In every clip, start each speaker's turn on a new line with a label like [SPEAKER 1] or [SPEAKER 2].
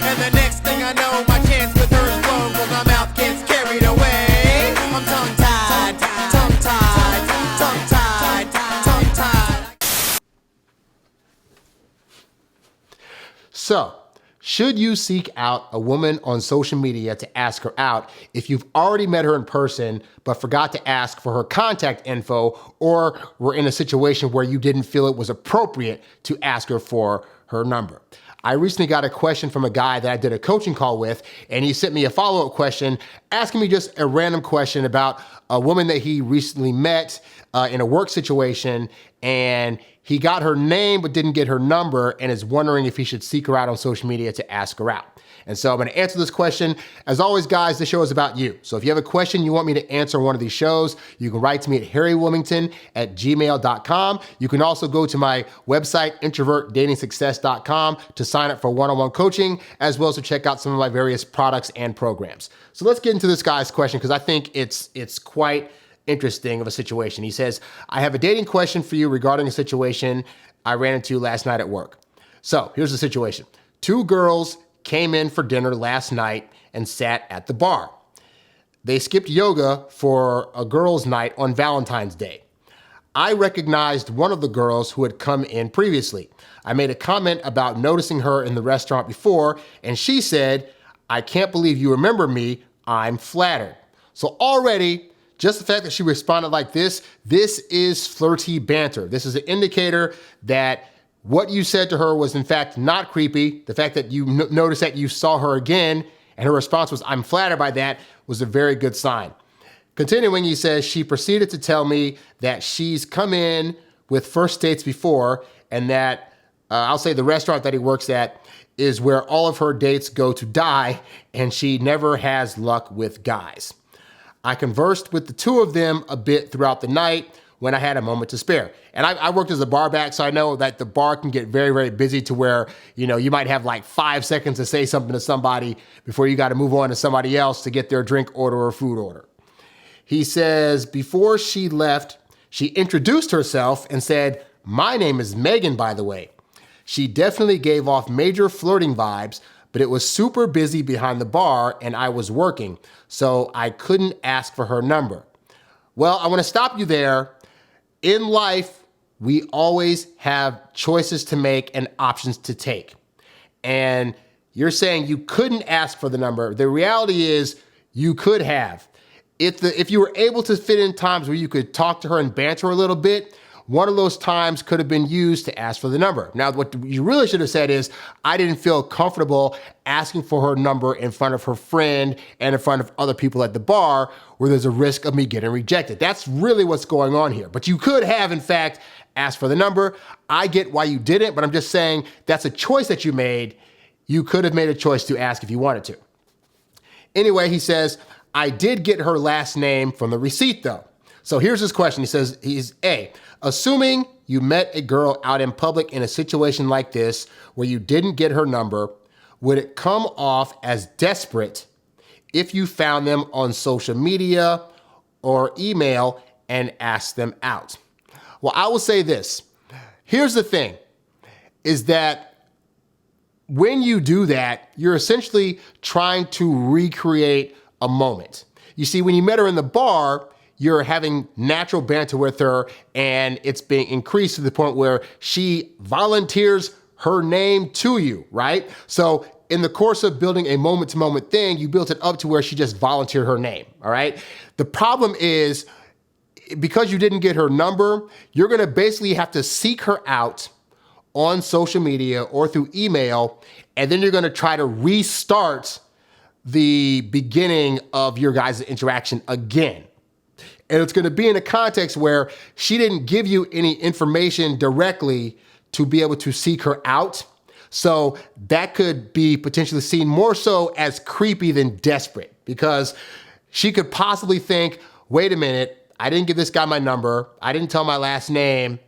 [SPEAKER 1] And the next thing I know, my chance with her is blown, well, my mouth gets carried away. I'm tongue-tied, tongue-tied, tongue-tied, tongue-tied.
[SPEAKER 2] So, should you seek out a woman on social media to ask her out if you've already met her in person but forgot to ask for her contact info, or were in a situation where you didn't feel it was appropriate to ask her for her number? I recently got a question from a guy that I did a coaching call with, and he sent me a follow-up question asking me just a random question about a woman that he recently met in a work situation, and he got her name but didn't get her number and is wondering if he should seek her out on social media to ask her out. And so I'm going to answer this question. As always, guys, this show is about you. So if you have a question you want me to answer on one of these shows, you can write to me at HarryWilmington@gmail.com. You can also go to my website, introvertdatingsuccess.com, to sign up for one-on-one coaching, as well as to check out some of my various products and programs. So let's get into this guy's question, because I think it's quite interesting of a situation. He says, I have a dating question for you regarding a situation I ran into last night at work. So here's the situation. 2 girls came in for dinner last night and sat at the bar. They skipped yoga for a girls' night on Valentine's Day. I recognized one of the girls who had come in previously. I made a comment about noticing her in the restaurant before, and she said, I can't believe you remember me. I'm flattered. So already, just the fact that she responded like this is flirty banter. This is an indicator that what you said to her was in fact not creepy. The fact that you noticed that you saw her again and her response was, I'm flattered by that, was a very good sign. Continuing, he says, she proceeded to tell me that she's come in with first dates before, and that, I'll say the restaurant that he works at is where all of her dates go to die, and she never has luck with guys. I conversed with the 2 of them a bit throughout the night when I had a moment to spare. And I worked as a bar back, so I know that the bar can get very, very busy to where, you might have like 5 seconds to say something to somebody before you got to move on to somebody else to get their drink order or food order. He says, before she left, she introduced herself and said, my name is Megan, by the way. She definitely gave off major flirting vibes, but it was super busy behind the bar and I was working, so I couldn't ask for her number. Well, I want to stop you there. In life, we always have choices to make and options to take. And you're saying you couldn't ask for the number. The reality is you could have. If you were able to fit in times where you could talk to her and banter a little bit, one of those times could have been used to ask for the number. Now, what you really should have said is, I didn't feel comfortable asking for her number in front of her friend and in front of other people at the bar where there's a risk of me getting rejected. That's really what's going on here. But you could have, in fact, asked for the number. I get why you didn't, but I'm just saying that's a choice that you made. You could have made a choice to ask if you wanted to. Anyway, he says, I did get her last name from the receipt though. So here's his question. He says, assuming you met a girl out in public in a situation like this where you didn't get her number, would it come off as desperate if you found them on social media or email and asked them out? Well, I will say this. Here's the thing, is that when you do that, you're essentially trying to recreate a moment. You see, when you met her in the bar, you're having natural banter with her and it's being increased to the point where she volunteers her name to you, right? So in the course of building a moment-to-moment thing, you built it up to where she just volunteered her name, all right? The problem is, because you didn't get her number, you're gonna basically have to seek her out on social media or through email, and then you're gonna try to restart the beginning of your guys' interaction again. And it's gonna be in a context where she didn't give you any information directly to be able to seek her out. So that could be potentially seen more so as creepy than desperate, because she could possibly think, wait a minute, I didn't give this guy my number, I didn't tell my last name,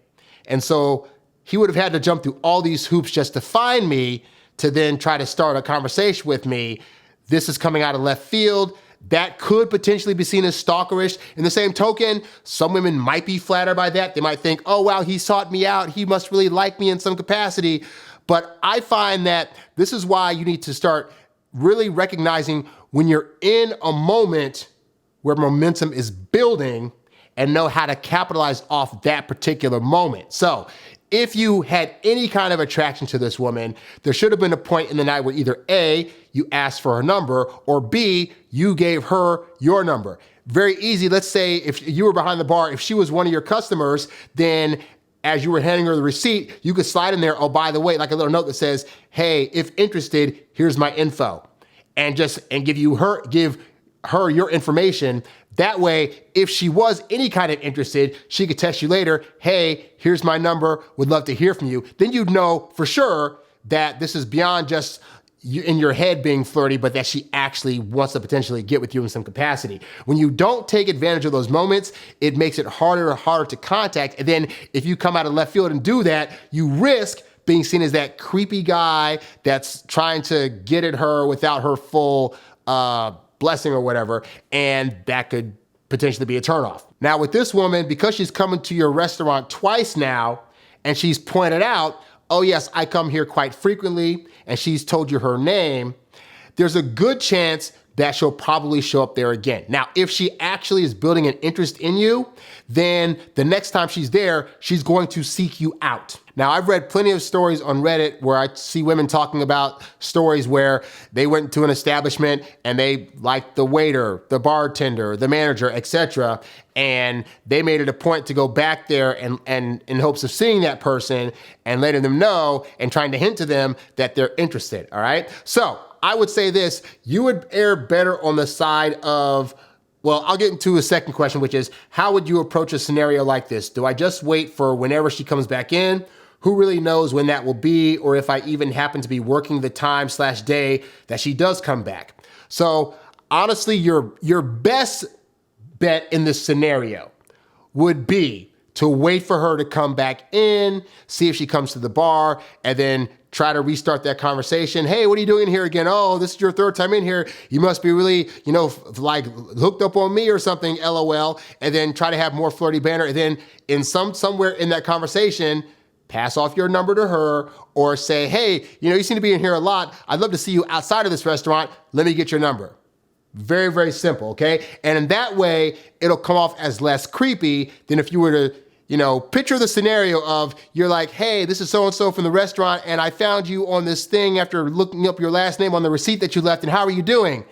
[SPEAKER 2] and so he would have had to jump through all these hoops just to find me to then try to start a conversation with me. This is coming out of left field. That could potentially be seen as stalkerish. In the same token, some women might be flattered by that. They might think, oh, wow, he sought me out. He must really like me in some capacity. But I find that this is why you need to start really recognizing when you're in a moment where momentum is building and know how to capitalize off that particular moment. So if you had any kind of attraction to this woman, there should have been a point in the night where either A, you asked for her number, or B, you gave her your number. Very easy. Let's say if you were behind the bar, if she was one of your customers, then as you were handing her the receipt, you could slide in there, oh, by the way, like a little note that says, hey, if interested, here's my info. And give her your information. That way, if she was any kind of interested, she could text you later, hey, here's my number, would love to hear from you. Then you'd know for sure that this is beyond just you in your head being flirty, but that she actually wants to potentially get with you in some capacity. When you don't take advantage of those moments, it makes it harder and harder to contact. And then if you come out of left field and do that, you risk being seen as that creepy guy that's trying to get at her without her full blessing or whatever, and that could potentially be a turnoff. Now with this woman, because she's coming to your restaurant twice now, and she's pointed out, oh yes, I come here quite frequently, and she's told you her name, there's a good chance that she'll probably show up there again. Now, if she actually is building an interest in you, then the next time she's there, she's going to seek you out. Now, I've read plenty of stories on Reddit where I see women talking about stories where they went to an establishment and they liked the waiter, the bartender, the manager, etc., and they made it a point to go back there and in hopes of seeing that person and letting them know and trying to hint to them that they're interested, all right? So I would say this, you would err better on the side of, well, I'll get into a second question, which is, how would you approach a scenario like this? Do I just wait for whenever she comes back in? Who really knows when that will be, or if I even happen to be working the time/day that she does come back? So honestly, your best bet in this scenario would be to wait for her to come back in, see if she comes to the bar, and then try to restart that conversation. Hey, what are you doing here again? Oh, this is your third time in here. You must be really, like hooked up on me or something, LOL. And then try to have more flirty banter. And then in somewhere in that conversation, pass off your number to her or say, hey, you seem to be in here a lot. I'd love to see you outside of this restaurant. Let me get your number. Very, very simple, okay? And in that way, it'll come off as less creepy than if you were to picture the scenario of you're like, hey, this is so-and-so from the restaurant, and I found you on this thing after looking up your last name on the receipt that you left, and how are you doing?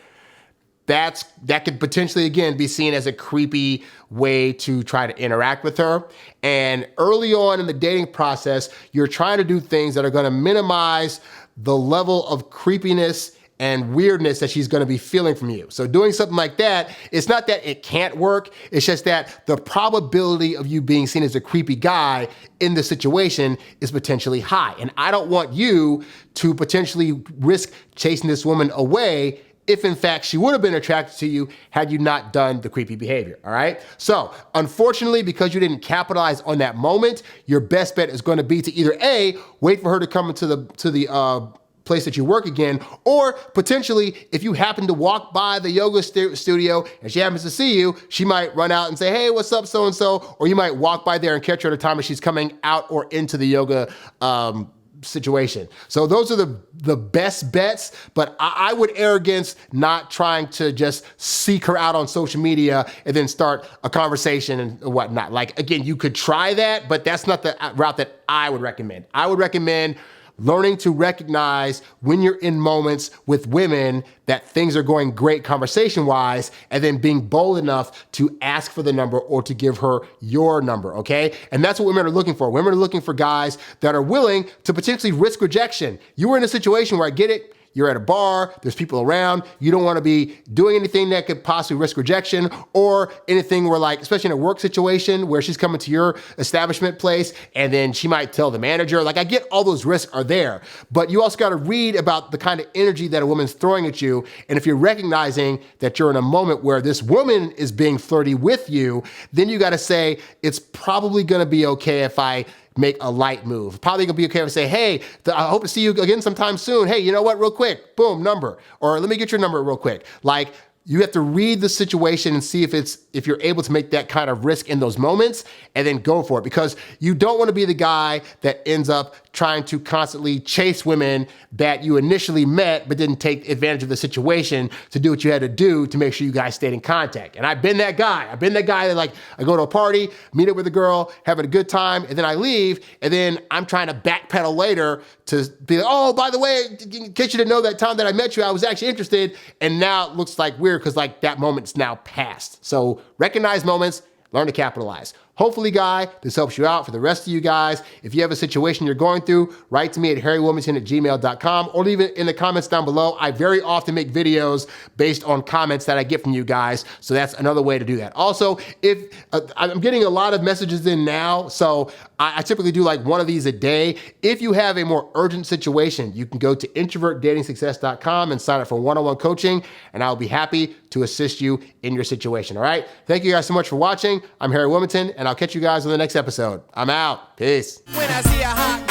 [SPEAKER 2] That could potentially, again, be seen as a creepy way to try to interact with her. And early on in the dating process, you're trying to do things that are going to minimize the level of creepiness and weirdness that she's going to be feeling from you. So doing something like that, it's not that it can't work. It's just that the probability of you being seen as a creepy guy in this situation is potentially high. And I don't want you to potentially risk chasing this woman away if in fact she would have been attracted to you had you not done the creepy behavior, all right? So unfortunately, because you didn't capitalize on that moment, your best bet is going to be to either A, wait for her to come into the place that you work again, or potentially if you happen to walk by the yoga studio and she happens to see you, she might run out and say, hey, what's up, so-and-so, or you might walk by there and catch her at a time as she's coming out or into the yoga situation. So those are the best bets, but I would err against not trying to just seek her out on social media and then start a conversation and whatnot. Like, again, you could try that, but that's not the route that I would recommend. I would recommend learning to recognize when you're in moments with women that things are going great conversation-wise, and then being bold enough to ask for the number or to give her your number, okay? And that's what women are looking for. Women are looking for guys that are willing to potentially risk rejection. You were in a situation where I get it, you're at a bar, there's people around, you don't want to be doing anything that could possibly risk rejection, or anything where, like, especially in a work situation where she's coming to your establishment place and then she might tell the manager, like, I get all those risks are there, but you also got to read about the kind of energy that a woman's throwing at you. And if you're recognizing that you're in a moment where this woman is being flirty with you, then you got to say, it's probably going to be okay if I make a light move. Probably gonna be okay if I say, hey, I hope to see you again sometime soon. Hey, you know what, real quick, boom, number. Or let me get your number real quick. Like, you have to read the situation and see if you're able to make that kind of risk in those moments and then go for it, because you don't want to be the guy that ends up trying to constantly chase women that you initially met but didn't take advantage of the situation to do what you had to do to make sure you guys stayed in contact. And I've been that guy. I've been that guy that, like, I go to a party, meet up with a girl, having a good time, and then I leave, and then I'm trying to backpedal later to be like, oh, by the way, in case you didn't know, that time that I met you, I was actually interested, and now it looks like weird because, like, that moment's now past. So recognize moments, learn to capitalize. Hopefully, Guy, this helps you out. For the rest of you guys, if you have a situation you're going through, write to me at HarryWilmington@gmail.com or leave it in the comments down below. I very often make videos based on comments that I get from you guys, so that's another way to do that. Also, if I'm getting a lot of messages in now, so I typically do like one of these a day. If you have a more urgent situation, you can go to introvertdatingsuccess.com and sign up for one-on-one coaching, and I'll be happy to assist you in your situation, all right? Thank you guys so much for watching. I'm Harry Wilmington, and I'll catch you guys on the next episode. I'm out. Peace.
[SPEAKER 1] When I see a hot